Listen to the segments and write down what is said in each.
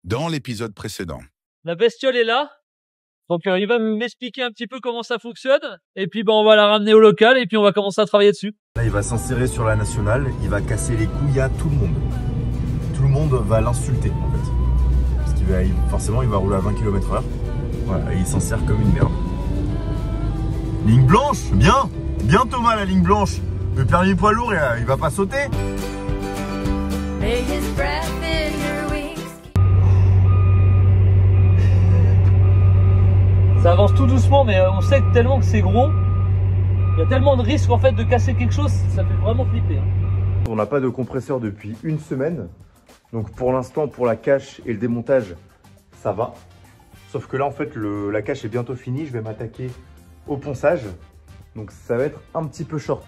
dans l'épisode précédent. La bestiole est là. Donc il va m'expliquer un petit peu comment ça fonctionne. Et puis on va la ramener au local et puis on va commencer à travailler dessus. Là, il va s'insérer sur la nationale, il va casser les couilles à tout le monde. Tout le monde va l'insulter en fait. Parce qu'il va, forcément il va rouler à 20 km/h. Voilà, et il s'insère comme une merde. Ligne blanche, bien Thomas la ligne blanche. Le permis poids lourd, il va pas sauter. Ça avance tout doucement, mais on sait que tellement que c'est gros, il y a tellement de risques en fait de casser quelque chose, ça fait vraiment flipper. On n'a pas de compresseur depuis une semaine. Donc pour l'instant, pour la cache et le démontage, ça va. Sauf que là, en fait, la cache est bientôt finie. Je vais m'attaquer au ponçage. Donc ça va être un petit peu short.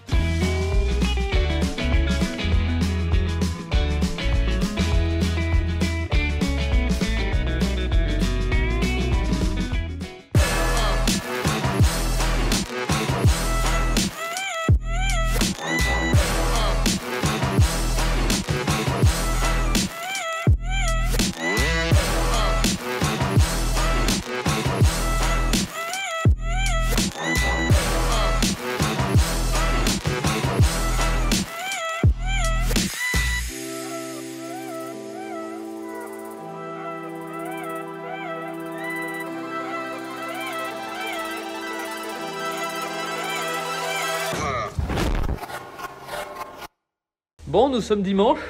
Bon, nous sommes dimanche.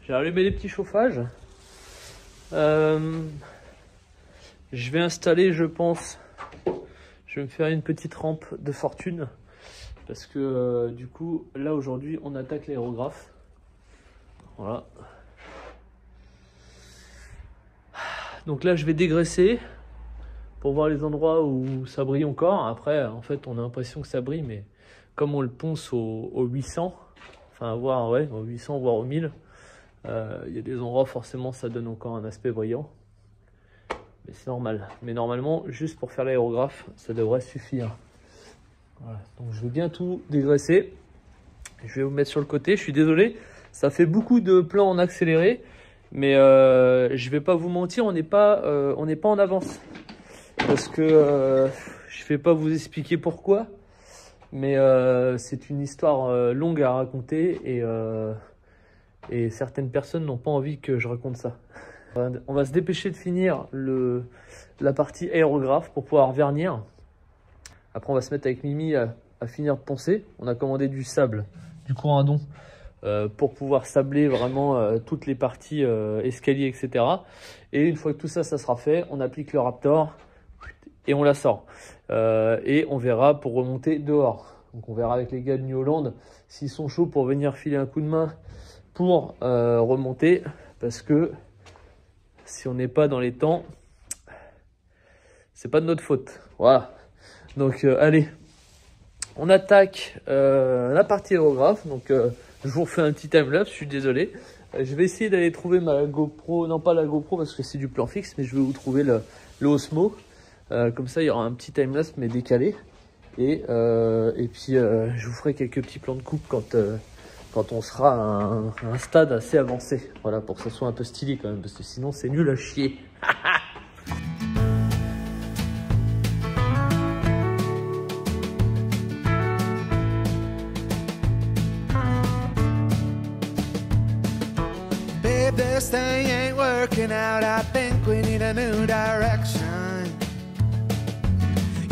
J'ai allumé les petits chauffages. Je vais installer, je pense, je vais me faire une petite rampe de fortune. Parce que du coup, là aujourd'hui, on attaque l'aérographe. Voilà. Donc là, je vais dégraisser pour voir les endroits où ça brille encore. Après, en fait, on a l'impression que ça brille, mais comme on le ponce au 800, enfin, voire ouais, au 800, voire au 1000. Il y a des endroits, forcément, ça donne encore un aspect brillant. Mais c'est normal. Mais normalement, juste pour faire l'aérographe, ça devrait suffire. Voilà. Donc, je vais bien tout dégraisser. Je vais vous mettre sur le côté. Je suis désolé, ça fait beaucoup de plans en accéléré. Mais je vais pas vous mentir, on n'est pas en avance. Parce que je ne vais pas vous expliquer pourquoi. Mais c'est une histoire longue à raconter et certaines personnes n'ont pas envie que je raconte ça. On va se dépêcher de finir la partie aérographe pour pouvoir vernir. Après, on va se mettre avec Mimi à finir de poncer. On a commandé du sable, du corindon, pour pouvoir sabler vraiment toutes les parties escaliers, etc. Et une fois que tout ça, ça sera fait, on applique le Raptor et on la sort. Et on verra pour remonter dehors. Donc on verra avec les gars de New Holland s'ils sont chauds pour venir filer un coup de main pour remonter. Parce que si on n'est pas dans les temps, c'est pas de notre faute. Voilà. Donc allez, on attaque la partie aérographe. Donc je vous refais un petit timelapse, je suis désolé. Je vais essayer d'aller trouver ma GoPro, non pas la GoPro parce que c'est du plan fixe, mais je vais vous trouver le Osmo. Comme ça, il y aura un petit timelapse mais décalé. Et puis, je vous ferai quelques petits plans de coupe quand on sera à un stade assez avancé. Voilà, pour que ça soit un peu stylé quand même, parce que sinon, c'est nul à chier. Babe, this thing ain't working out. I think we need a new direction.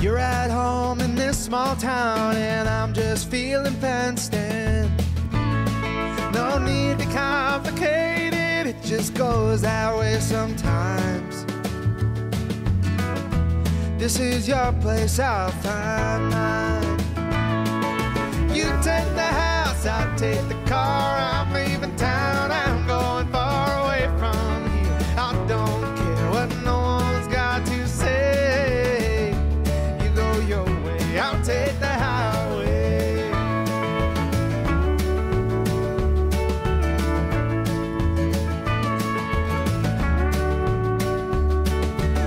You're at home in this small town and I'm just feeling fenced in. No need to complicate it, it just goes that way sometimes. This is your place, I'll find mine. You take the house, I'll take the car. I'm leaving town, I'm going far away from here. I don't care what no one's got to say. You go your way, I'll take the highway.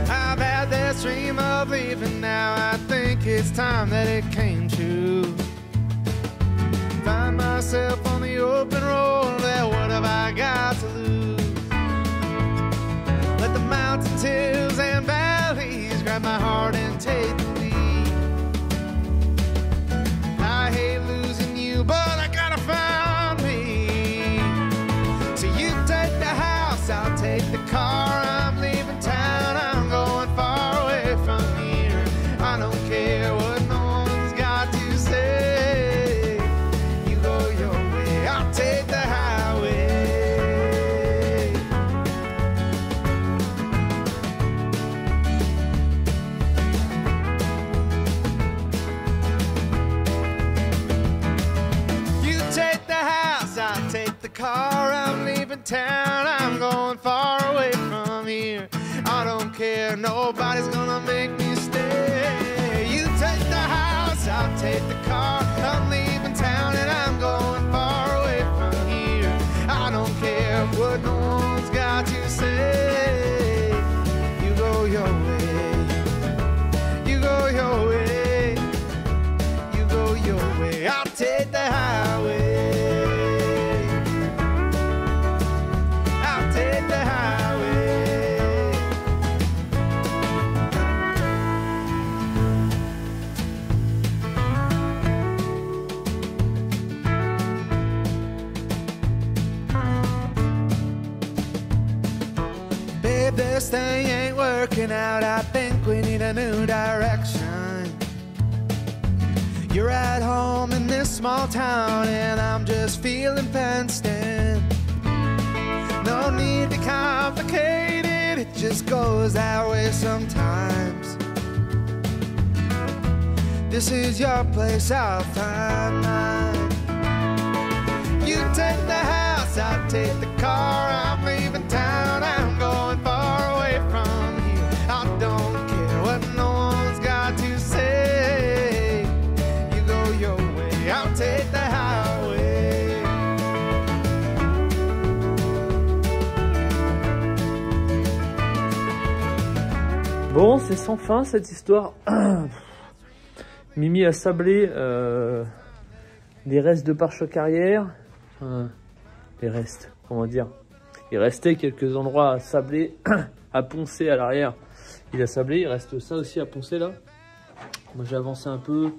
I've had this dream of leaving now. I think it's time that it came true. Find myself on the open road, well, what have I got to lose? Let the mountains, hills, and valleys grab my heart and take the lead. I hate losing you, but I gotta find me. So you take the house, I'll take the car. I'm leaving town, I'm going far away from here. I don't care what no one's got to say. You go your way, I'll take the highway. You take the house, I'll take the car. I'm leaving town, I'm going far away from here. I don't care, nobody's gonna make me stay. You take the house, I'll take the car. I'm leaving town and I'm going far away from here. I don't care what no one's got to say. You go your way. You go your way. You go your way. I'll take the highway. I'll take the highway. Babe, this thing ain't working out. I think we need a new direction. You're at home in this small town and I'm just feeling fenced in. No need to complicate it, it just goes that way sometimes. This is your place, I'll find mine. You take the house, I'll take the car. I'm leaving town, I'm going far away from here. I don't care what no one's got to say. You go your way, I'll take the highway. Bon, c'est sans fin cette histoire. Mimi a sablé des restes de pare-choc arrière. Les restes, comment dire. Il restait quelques endroits à sabler, à poncer à l'arrière. Il a sablé, il reste ça aussi à poncer là. Moi j'ai avancé un peu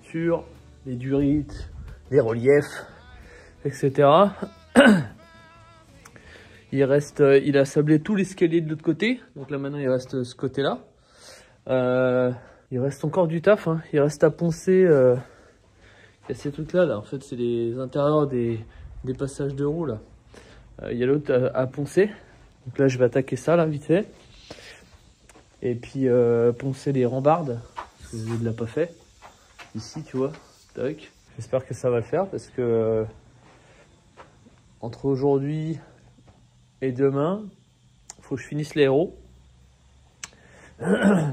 sur les durites, les reliefs, etc. Il a sablé tout l'escalier de l'autre côté. Donc là maintenant il reste ce côté là. Il reste encore du taf, hein. Il reste à poncer. Il y a ces trucs là, en fait c'est les intérieurs des passages de roues là. Il y a l'autre à poncer. Donc là je vais attaquer ça là vite fait. Et puis poncer les rambardes. Parce que je ne l'ai pas fait. Ici tu vois. Tac. J'espère que ça va le faire parce que entre aujourd'hui et demain, il faut que je finisse l'aéro.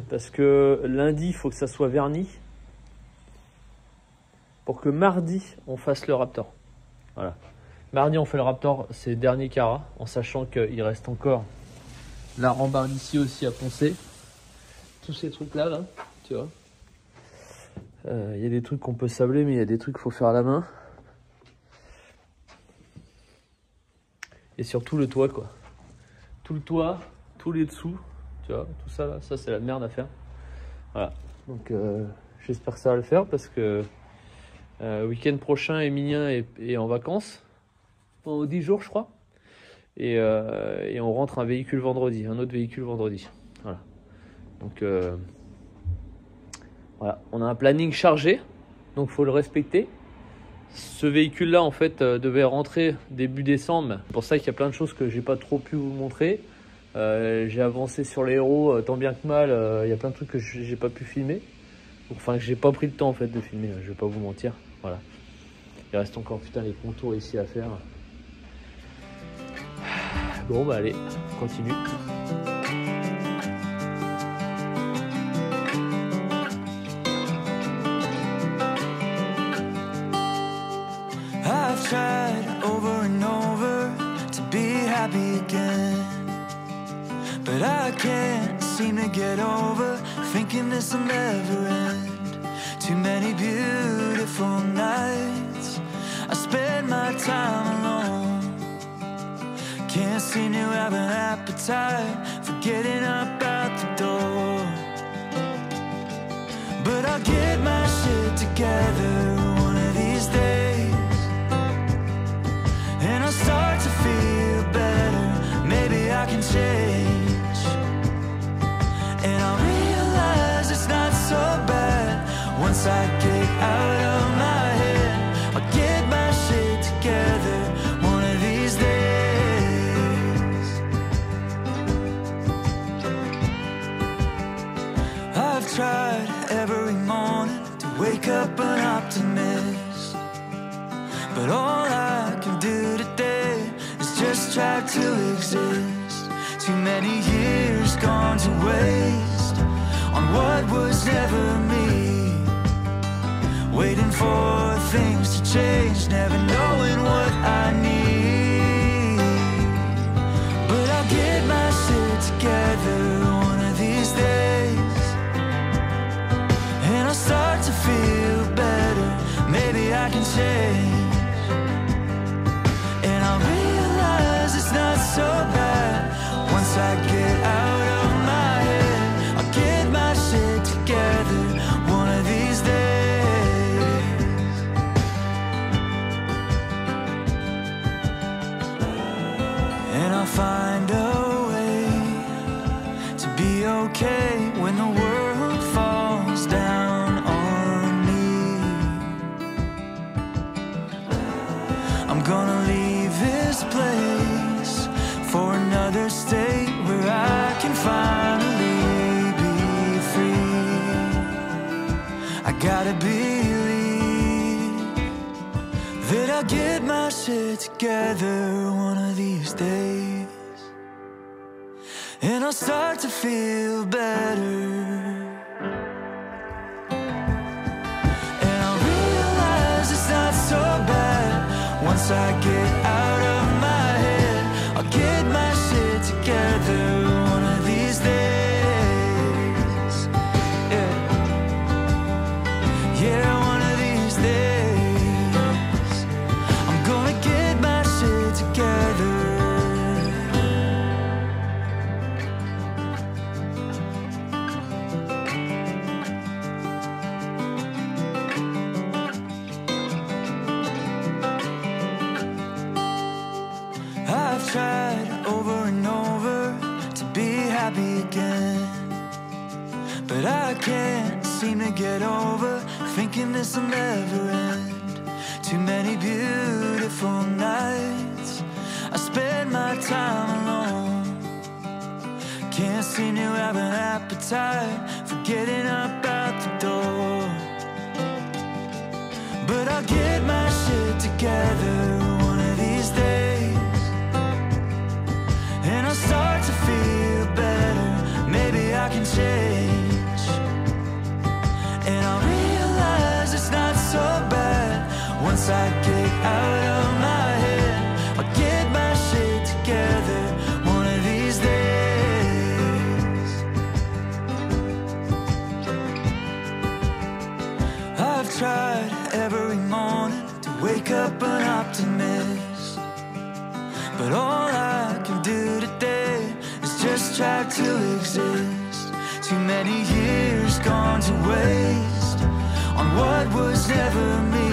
Parce que lundi, il faut que ça soit verni. Pour que mardi, on fasse le Raptor. Voilà. Mardi, on fait le Raptor, c'est le dernier Cara. En sachant qu'il reste encore la rambarde ici aussi à poncer. Tous ces trucs-là, là, tu vois. Il y a des trucs qu'on peut sabler, mais il y a des trucs qu'il faut faire à la main. Et surtout le toit, quoi. Tout le toit, tous les dessous. Tu vois, tout ça là, ça c'est la merde à faire. Voilà, donc j'espère que ça va le faire parce que week-end prochain, Emilien est en vacances pendant 10 jours, je crois. Et on rentre un véhicule vendredi, un autre véhicule vendredi. Voilà, donc voilà, on a un planning chargé, donc il faut le respecter. Ce véhicule là en fait devait rentrer début décembre. C'est pour ça qu'il y a plein de choses que j'ai pas trop pu vous montrer. J'ai avancé sur les héros tant bien que mal. Il y a plein de trucs que j'ai pas pu filmer. Enfin, que j'ai pas pris le temps en fait de filmer. Je vais pas vous mentir. Voilà. Il reste encore putain les contours ici à faire. Bon bah allez, on continue. I've tried over and over to be happy again. But I can't seem to get over thinking this'll never end. Too many beautiful nights I spend my time alone. Can't seem to have an appetite appetite for getting up out the door. But I'll get my shit together one of these days, and I'll start to feel better. Maybe I can change, and I'll realize it's not so bad once I get out of my head. I'll get my shit together one of these days. I've tried every morning to wake up an optimist, but all I can do today is just try to exist. Too many years gone to waste on what was never me, waiting for things to change, never knowing what I need. But I'll get my shit together one of these days, and I'll start to feel better. Maybe I can change, and I'll realize it's not so bad once I get out of my head. I'll get my shit together one of these days. And I'll find a way to be okay when the world falls down on me. I'm gonna leave this place for another state where I can finally be free. I gotta believe that I'll get my shit together one of these days, and I'll start to feel better. And I'll realize it's not so bad once I get out of my head. I'll get my shit together one of these days. Yeah, yeah, one of these days. I'm gonna get my shit together. I've tried over and over to be happy again, but I can't seem to get over thinking this will never end. Too many beautiful nights I spend my time alone. Can't seem to have an appetite for getting up out the door. But I'll get my shit together one of these days, and I'll start to feel better. Maybe I can change, and I'll realize it's not so bad once I get out of my head. I'll get my shit together one of these days. I've tried every morning to wake up an optimist, but all I can do today is just try to exist. Too many years gone to waste on what was never me,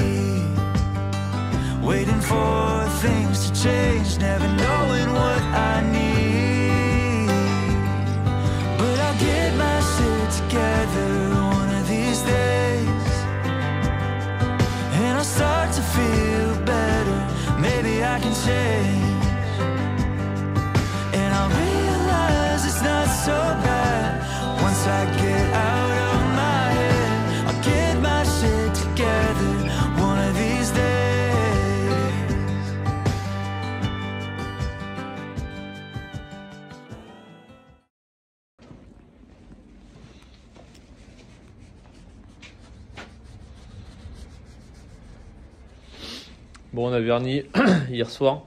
waiting for things to change, never knowing what I need. But I'll get my shit together one of these days, and I'll start to feel better. Maybe I can change, and I'll realize it's not so bad once I get out of my head. I'll get my shit together one of these days. Bon, on a verni hier soir,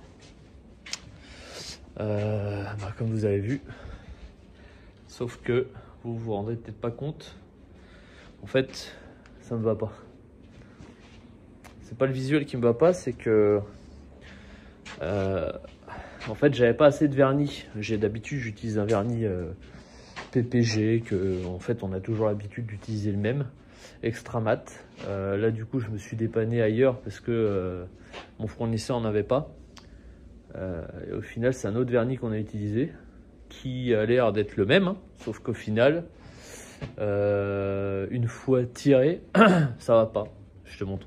comme vous avez vu, sauf que vous vous rendez peut-être pas compte, en fait ça me va pas. C'est pas le visuel qui me va pas, c'est que en fait, j'avais pas assez de vernis. D'habitude, j'utilise un vernis PPG, que en fait, on a toujours l'habitude d'utiliser le même, extra mat. Là, du coup, je me suis dépanné ailleurs parce que mon fournisseur n'en avait pas. Et au final, c'est un autre vernis qu'on a utilisé, qui a l'air d'être le même, hein, sauf qu'au final, une fois tiré, ça va pas. Je te montre.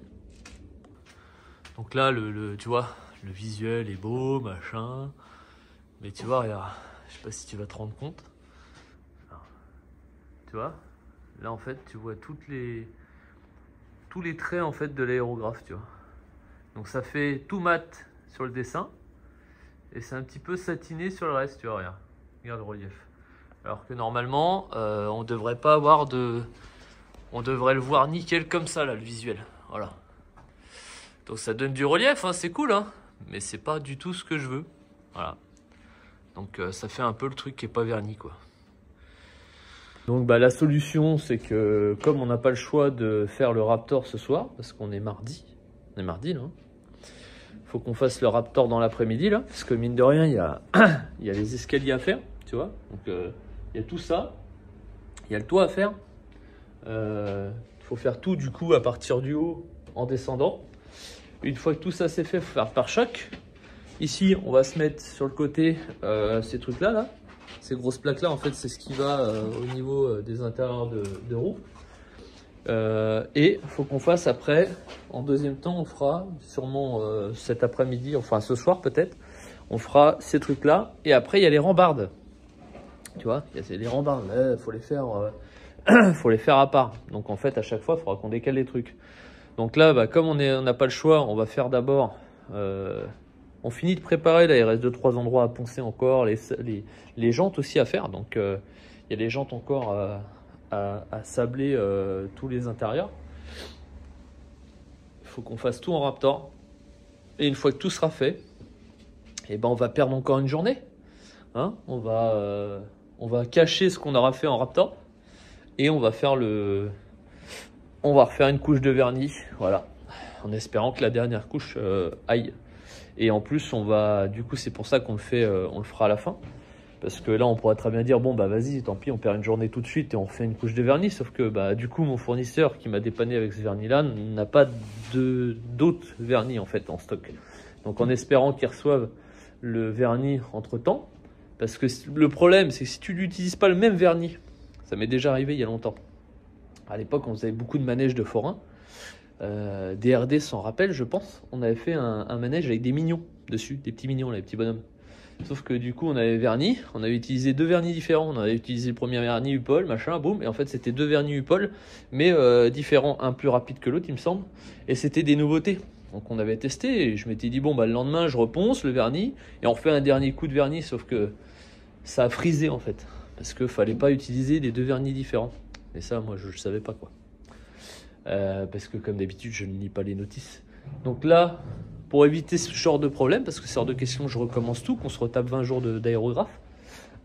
Donc là, tu vois, le visuel est beau, machin. Mais tu vois, regarde, je sais pas si tu vas te rendre compte. Alors, tu vois, là en fait, tu vois tous les traits en fait de l'aérographe, tu vois. Donc ça fait tout mat sur le dessin et c'est un petit peu satiné sur le reste, tu vois, regarde le relief. Alors que normalement, on devrait pas avoir on devrait le voir nickel comme ça là, le visuel. Voilà. Donc ça donne du relief, hein, c'est cool, hein, mais c'est pas du tout ce que je veux. Voilà. Donc ça fait un peu le truc qui est pas verni, quoi. Donc bah, la solution, c'est que comme on n'a pas le choix de faire le Raptor ce soir, parce qu'on est mardi, là, hein, faut qu'on fasse le Raptor dans l'après-midi là, parce que mine de rien, il y a les escaliers à faire, tu vois. Donc il y a tout ça, il y a le toit à faire. Faut faire tout du coup à partir du haut en descendant. Une fois que tout ça c'est fait, faut faire par choc. Ici, on va se mettre sur le côté ces trucs là, ces grosses plaques là. En fait, c'est ce qui va au niveau des intérieurs de roues. Et il faut qu'on fasse après, en deuxième temps, on fera sûrement cet après-midi, enfin ce soir peut-être, on fera ces trucs là. Et après, il y a les rambardes. Tu vois, il y a les rambardes, il faut les faire. Faut les faire à part. Donc en fait, à chaque fois, il faudra qu'on décale les trucs. Donc là, bah, comme on n'a pas le choix, on va faire d'abord... on finit de préparer, là il reste 2-3 endroits à poncer encore, les jantes aussi à faire. Donc il y a les jantes encore à sabler tous les intérieurs. Il faut qu'on fasse tout en Raptor. Et une fois que tout sera fait, et ben on va perdre encore une journée. Hein, on va cacher ce qu'on aura fait en Raptor. Et on va faire refaire une couche de vernis, voilà, en espérant que la dernière couche aille. Et en plus, du coup, c'est pour ça qu'on on le fera à la fin, parce que là, on pourrait très bien dire bon bah vas-y, tant pis, on perd une journée tout de suite et on fait une couche de vernis. Sauf que bah du coup, mon fournisseur qui m'a dépanné avec ce vernis-là n'a pas d'autres vernis en fait en stock. Donc, en espérant qu'ils reçoivent le vernis entre temps, parce que le problème, c'est que si tu n'utilises pas le même vernis, ça m'est déjà arrivé il y a longtemps. À l'époque, on faisait beaucoup de manèges de forains. DRD s'en rappelle, je pense. On avait fait un manège avec des mignons dessus, des petits mignons, là, les petits bonhommes. Sauf que du coup, on avait verni. On avait utilisé 2 vernis différents. On avait utilisé le premier vernis Upol, machin, boum. Et en fait, c'était 2 vernis Upol, mais différents. Un plus rapide que l'autre, il me semble. Et c'était des nouveautés. Donc on avait testé et je m'étais dit, bon, bah, le lendemain, je reponce le vernis et on refait un dernier coup de vernis. Sauf que ça a frisé, en fait. Parce qu'il ne fallait pas utiliser les 2 vernis différents. Et ça, moi, je ne savais pas, quoi. Parce que, comme d'habitude, je ne lis pas les notices. Donc là, pour éviter ce genre de problème, parce que c'est hors de question, je recommence tout, qu'on se retape 20 jours d'aérographe,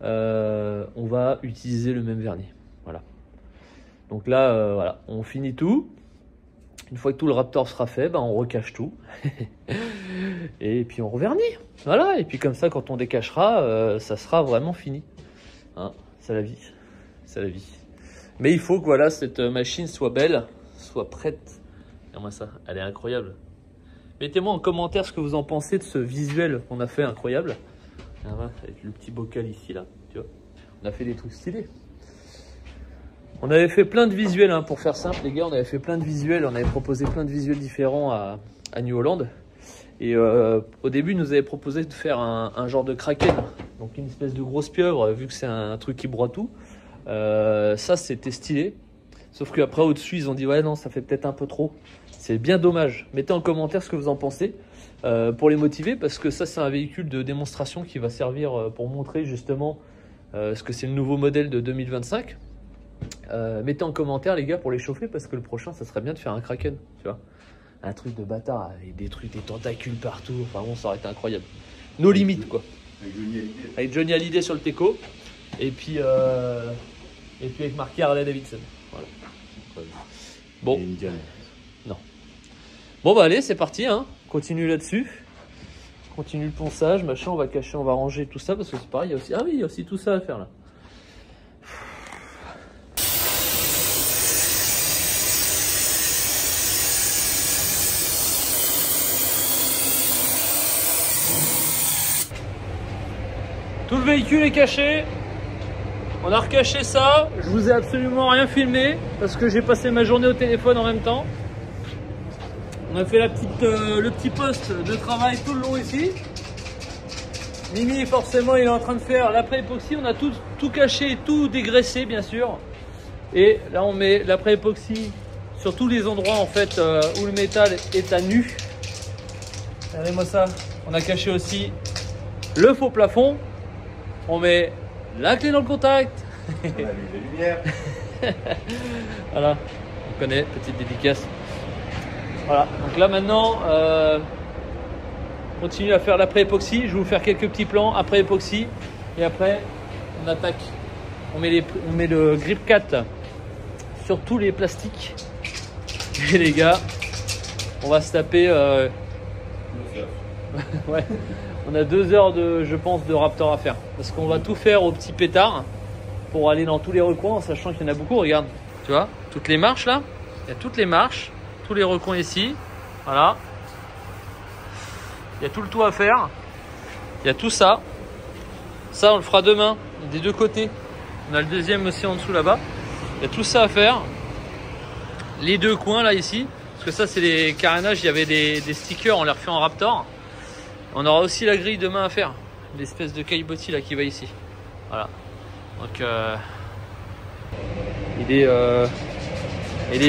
on va utiliser le même vernis. Voilà. Donc là, voilà, on finit tout. Une fois que tout le Raptor sera fait, ben, on recache tout. Et puis on revernit. Voilà. Et puis comme ça, quand on décachera, ça sera vraiment fini. Hein, c'est la vie. C'est la vie. Mais il faut que voilà, cette machine soit belle, soit prête. Regarde-moi ça, elle est incroyable. Mettez-moi en commentaire ce que vous en pensez de ce visuel qu'on a fait incroyable. Avec le petit bocal ici, là. Tu vois, on a fait des trucs stylés. On avait fait plein de visuels, hein, pour faire simple, les gars. On avait fait plein de visuels. On avait proposé plein de visuels différents à New Holland. Et au début, ils nous avaient proposé de faire un genre de kraken. Donc une espèce de grosse pieuvre, vu que c'est un truc qui broie tout. Ça, c'était stylé. Sauf qu'après, au-dessus, ils ont dit ouais, non, ça fait peut-être un peu trop. C'est bien dommage. Mettez en commentaire ce que vous en pensez pour les motiver, parce que ça, c'est un véhicule de démonstration qui va servir pour montrer justement ce que c'est le nouveau modèle de 2025. Mettez en commentaire, les gars, pour les chauffer, parce que le prochain, ça serait bien de faire un Kraken, tu vois. Un truc de bâtard avec des trucs, des tentacules partout. Enfin bon, ça aurait été incroyable. Nos limites, quoi. Avec Johnny Hallyday sur le Teco. Et puis avec marqué Harley Davidson. Voilà. Bon. Non. Bon bah allez, c'est parti, hein. Continue là-dessus. continue le ponçage, machin, on va cacher, on va ranger tout ça parce que c'est pareil, il y a aussi, ah oui, il y a aussi tout ça à faire là. Tout le véhicule est caché. On a recaché ça. Je vous ai absolument rien filmé parce que j'ai passé ma journée au téléphone en même temps. On a fait le petit poste de travail tout le long ici. Mimi, forcément, il est en train de faire l'après-époxy. On a tout caché, tout dégraissé, bien sûr. Et là, on met l'après-époxy sur tous les endroits en fait où le métal est à nu. Regardez-moi ça. On a caché aussi le faux plafond. On met la clé dans le contact. On allume les lumières. Voilà, on connaît, petite dédicace. Voilà, donc là maintenant, on continue à faire l'après-époxy. Je vais vous faire quelques petits plans après époxy. Et après, on attaque. On met le grip 4 sur tous les plastiques. Et les gars, on va se taper... ouais, on a 2 heures je pense, de Raptor à faire. Parce qu'on va tout faire au petit pétard pour aller dans tous les recoins, en sachant qu'il y en a beaucoup. Regarde, tu vois, toutes les marches là. Il y a toutes les marches, tous les recoins ici. Voilà. Il y a tout le toit à faire. Il y a tout ça. Ça, on le fera demain, des deux côtés. On a le deuxième aussi en dessous là-bas. Il y a tout ça à faire. Les deux coins là ici. Parce que ça, c'est les carénages. Il y avait des stickers, on les refait en Raptor. On aura aussi la grille demain à faire. L'espèce de caillebotis là qui va ici. Voilà. Donc, il est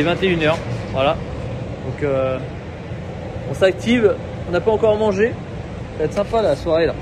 21 h. Voilà. Donc, on s'active. On n'a pas encore mangé. Ça va être sympa la soirée là.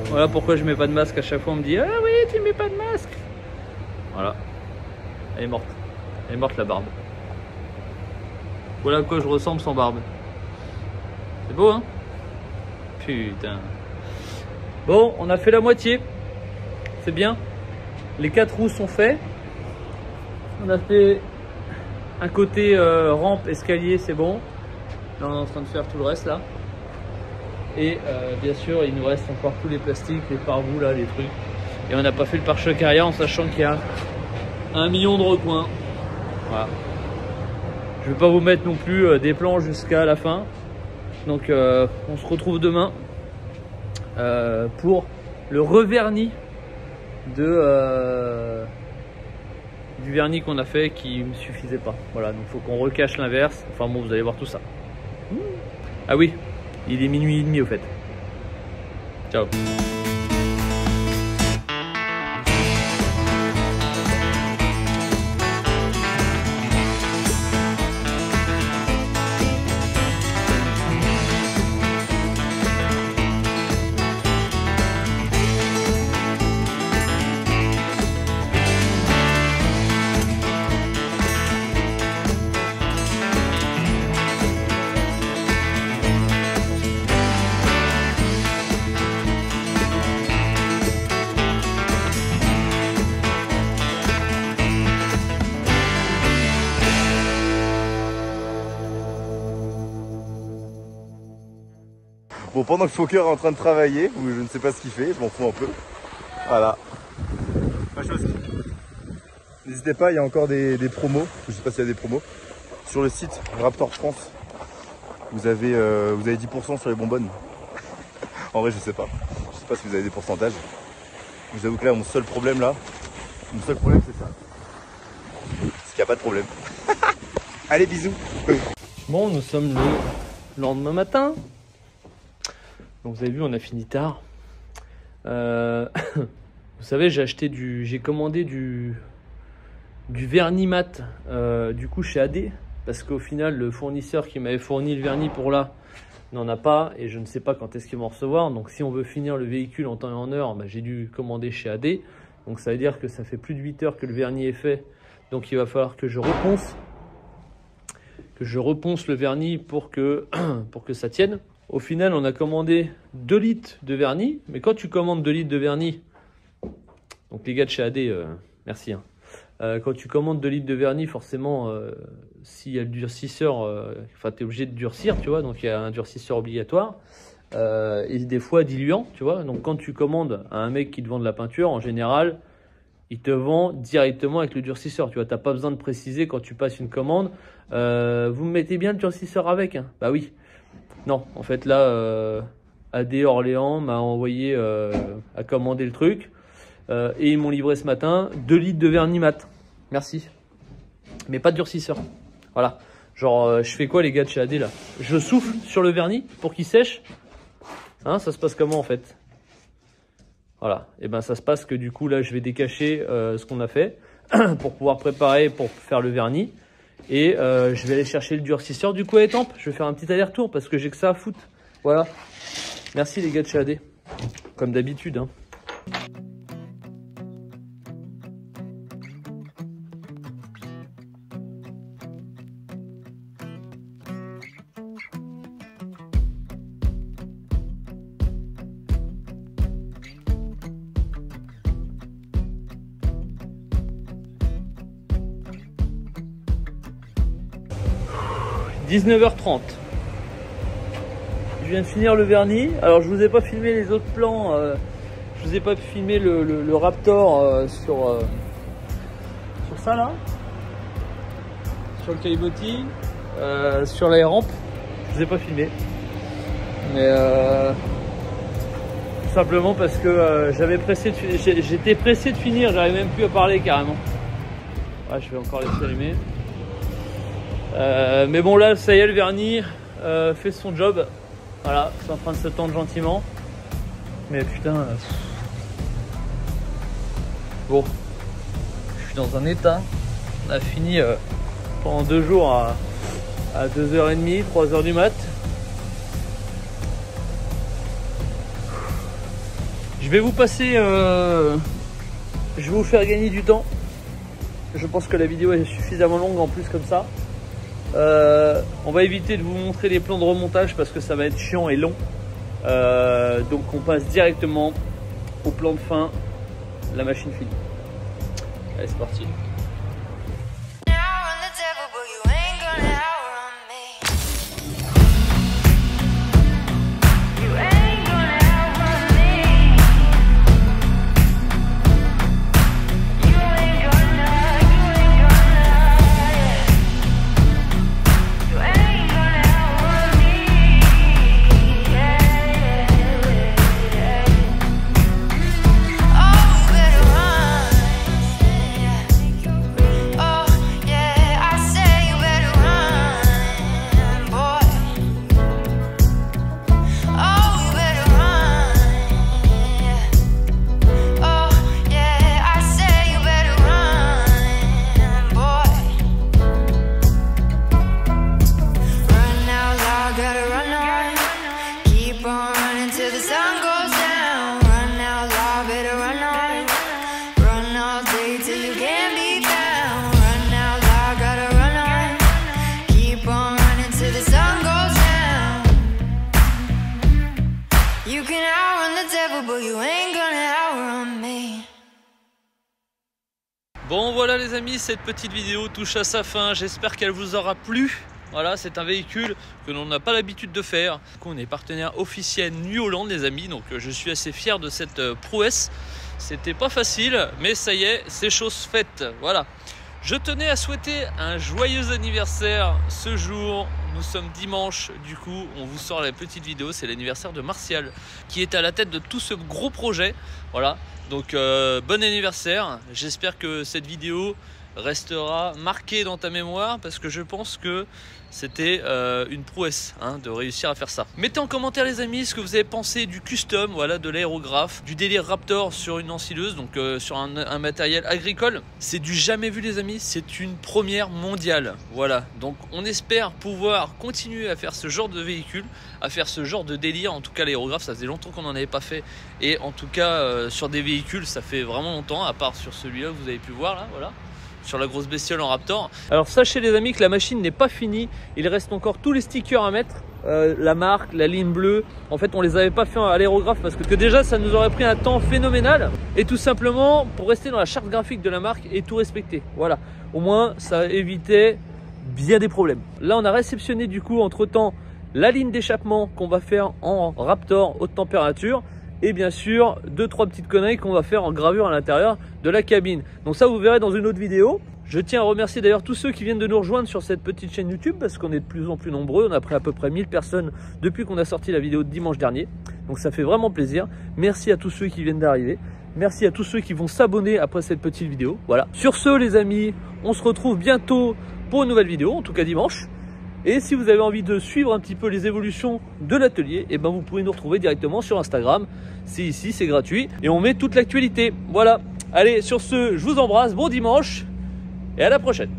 Voilà pourquoi je mets pas de masque à chaque fois. On me dit ah oui, tu mets pas de masque. Voilà, elle est morte. Elle est morte la barbe. Voilà à quoi je ressemble sans barbe. C'est beau hein. Putain. Bon, on a fait la moitié. C'est bien. Les 4 roues sont faits. On a fait un côté rampe, escalier, c'est bon. Là on est en train de faire tout le reste là. Et bien sûr il nous reste encore tous les plastiques, les pare-boues là, les trucs. Et on n'a pas fait le pare-choc arrière en sachant qu'il y a 1 million de recoins. Voilà. Je ne vais pas vous mettre non plus des plans jusqu'à la fin. Donc on se retrouve demain pour le revernis du vernis qu'on a fait qui ne me suffisait pas. Voilà, donc il faut qu'on recache l'inverse. Enfin bon, vous allez voir tout ça. Ah oui, il est minuit et demi au fait. Ciao. Bon, pendant que Fokker est en train de travailler, ou je ne sais pas ce qu'il fait, je m'en fous un peu. Voilà. N'hésitez pas, il y a encore des promos, je ne sais pas s'il y a des promos. Sur le site Raptor France, vous avez 10% sur les bonbonnes. En vrai, je sais pas si vous avez des pourcentages. Je vous avoue que là, mon seul problème c'est ça. C'est qu'il n'y a pas de problème. Allez, bisous. Bon, nous sommes le lendemain matin. Donc vous avez vu, on a fini tard. Vous savez, j'ai commandé du vernis mat du coup chez AD, parce qu'au final le fournisseur qui m'avait fourni le vernis pour là n'en a pas et je ne sais pas quand est-ce qu'ils vont recevoir. Donc si on veut finir le véhicule en temps et en heure, bah, j'ai dû commander chez AD. Donc ça veut dire que ça fait plus de 8 heures que le vernis est fait. Donc il va falloir que je reponce le vernis pour que ça tienne. Au final, on a commandé 2 litres de vernis. Mais quand tu commandes 2 litres de vernis, donc les gars de chez AD, merci. Hein. Quand tu commandes 2 litres de vernis, forcément, s'il y a le durcisseur, tu es obligé de durcir, tu vois. Donc il y a un durcisseur obligatoire. Et des fois diluant, tu vois. Donc quand tu commandes à un mec qui te vend de la peinture, en général, il te vend directement avec le durcisseur. Tu vois, t'as pas besoin de préciser quand tu passes une commande. Vous me mettez bien le durcisseur avec, hein? Bah oui. Non, en fait là, AD Orléans m'a envoyé à commander le truc et ils m'ont livré ce matin 2 litres de vernis mat. Merci. Mais pas de durcisseur. Voilà. Genre, je fais quoi les gars de chez AD là? Je souffle sur le vernis pour qu'il sèche. Hein, ça se passe comment en fait? Voilà. Et ben ça se passe que du coup là, je vais décacher ce qu'on a fait pour pouvoir préparer pour faire le vernis. Et je vais aller chercher le durcisseur du coup à Étampes. Je vais faire un petit aller-retour parce que j'ai que ça à foutre. Voilà. Merci les gars de chez AD. Comme d'habitude. Hein. « 19h30. Je viens de finir le vernis. Alors je vous ai pas filmé les autres plans. Je vous ai pas filmé le Raptor sur ça là. Sur le caillebotis. Sur la rampe. Je vous ai pas filmé. Mais tout simplement parce que j'étais pressé de finir. J'arrivais même plus à parler carrément. Ouais, je vais encore laisser allumer. Mais bon là ça y est, le vernis fait son job. Voilà, c'est en train de se tendre gentiment. Mais putain bon, je suis dans un état. On a fini pendant 2 jours à 2h30, 3h du mat. Je vais vous passer je vais vous faire gagner du temps. Je pense que la vidéo est suffisamment longue en plus comme ça. On va éviter de vous montrer les plans de remontage parce que ça va être chiant et long. Donc on passe directement au plan de fin. La machine finie. Allez, c'est parti. Bon voilà les amis, cette petite vidéo touche à sa fin, j'espère qu'elle vous aura plu. Voilà, c'est un véhicule que l'on n'a pas l'habitude de faire. On est partenaire officiel New Holland, les amis, donc je suis assez fier de cette prouesse. C'était pas facile, mais ça y est, c'est chose faite. Voilà. Je tenais à souhaiter un joyeux anniversaire ce jour. Nous sommes dimanche, du coup on vous sort la petite vidéo, c'est l'anniversaire de Martial qui est à la tête de tout ce gros projet. Voilà, donc bon anniversaire. J'espère que cette vidéo restera marquée dans ta mémoire parce que je pense que c'était une prouesse de réussir à faire ça. Mettez en commentaire les amis ce que vous avez pensé du custom, voilà, de l'aérographe, du délire Raptor sur une ensileuse, donc sur un matériel agricole. C'est du jamais vu les amis, c'est une première mondiale. Voilà, donc on espère pouvoir continuer à faire ce genre de véhicule, à faire ce genre de délire. En tout cas l'aérographe, ça faisait longtemps qu'on n'en avait pas fait, et en tout cas sur des véhicules ça fait vraiment longtemps, à part sur celui-là que vous avez pu voir là, voilà, sur la grosse bestiole en Raptor. Alors sachez les amis que la machine n'est pas finie, il reste encore tous les stickers à mettre, la marque, la ligne bleue. En fait on les avait pas fait à l'aérographe parce que déjà ça nous aurait pris un temps phénoménal, et tout simplement pour rester dans la charte graphique de la marque et tout respecter. Voilà, au moins ça évitait bien des problèmes. Là on a réceptionné du coup entre temps la ligne d'échappement qu'on va faire en Raptor haute température, et bien sûr 2-3 petites conneries qu'on va faire en gravure à l'intérieur de la cabine. Donc ça vous verrez dans une autre vidéo. Je tiens à remercier d'ailleurs tous ceux qui viennent de nous rejoindre sur cette petite chaîne YouTube, parce qu'on est de plus en plus nombreux. On a pris à peu près 1000 personnes depuis qu'on a sorti la vidéo de dimanche dernier, donc ça fait vraiment plaisir. Merci à tous ceux qui viennent d'arriver, merci à tous ceux qui vont s'abonner après cette petite vidéo. Voilà, sur ce les amis, on se retrouve bientôt pour une nouvelle vidéo, en tout cas dimanche. Et si vous avez envie de suivre un petit peu les évolutions de l'atelier, et ben vous pouvez nous retrouver directement sur Instagram. C'est ici, c'est gratuit et on met toute l'actualité. Voilà, allez, sur ce, je vous embrasse, bon dimanche et à la prochaine.